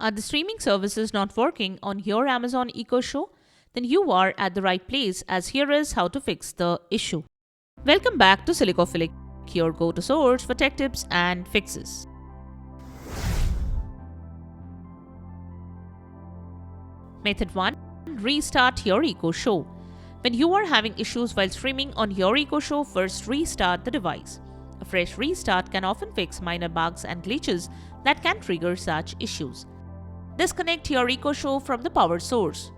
Are the streaming services not working on your Amazon Echo Show? Then you are at the right place, as here is how to fix the issue. Welcome back to Silicophilic, your go-to source for tech tips and fixes. Method 1. Restart your Echo Show. When you are having issues while streaming on your Echo Show, first restart the device. A fresh restart can often fix minor bugs and glitches that can trigger such issues. Disconnect your Echo Show from the power source.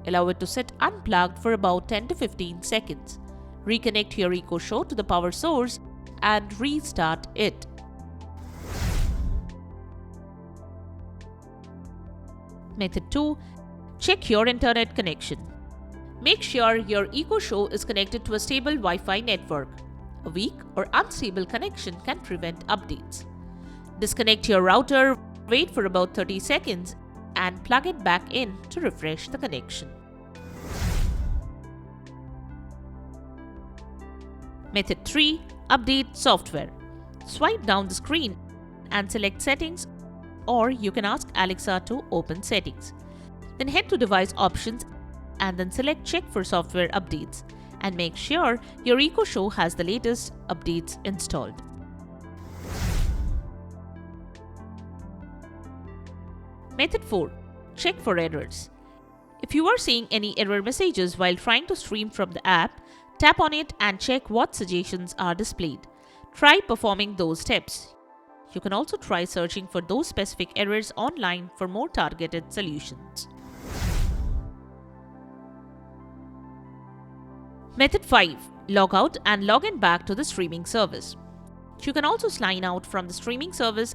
Allow it to sit unplugged for about 10 to 15 seconds. Reconnect your Echo Show to the power source and restart it. Method 2. Check your internet connection. Make sure your Echo Show is connected to a stable Wi-Fi network. A weak or unstable connection can prevent updates. Disconnect your router, wait for about 30 seconds, and plug it back in to refresh the connection. Method 3. Update software. Swipe down the screen and select Settings, or you can ask Alexa to open Settings. Then head to Device Options and then select Check for software updates and make sure your Echo Show has the latest updates installed. Method 4. Check for errors. If you are seeing any error messages while trying to stream from the app, tap on it and check what suggestions are displayed. Try performing those steps. You can also try searching for those specific errors online for more targeted solutions. Method 5. Log out and log in back to the streaming service. You can also sign out from the streaming service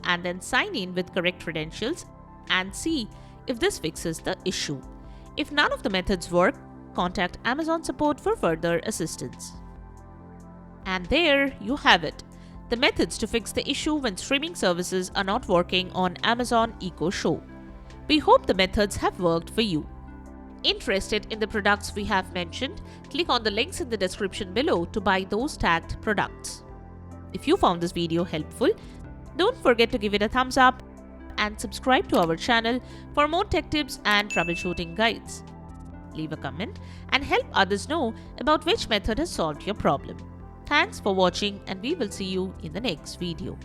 and then sign in with correct credentials and see if this fixes the issue. If none of the methods work, contact Amazon support for further assistance. And there you have it, the methods to fix the issue when streaming services are not working on Amazon Echo Show. We hope the methods have worked for you. Interested in the products we have mentioned, click on the links in the description below to buy those tagged products. If you found this video helpful, don't forget to give it a thumbs up and subscribe to our channel for more tech tips and troubleshooting guides. Leave a comment and help others know about which method has solved your problem. Thanks for watching, and we will see you in the next video.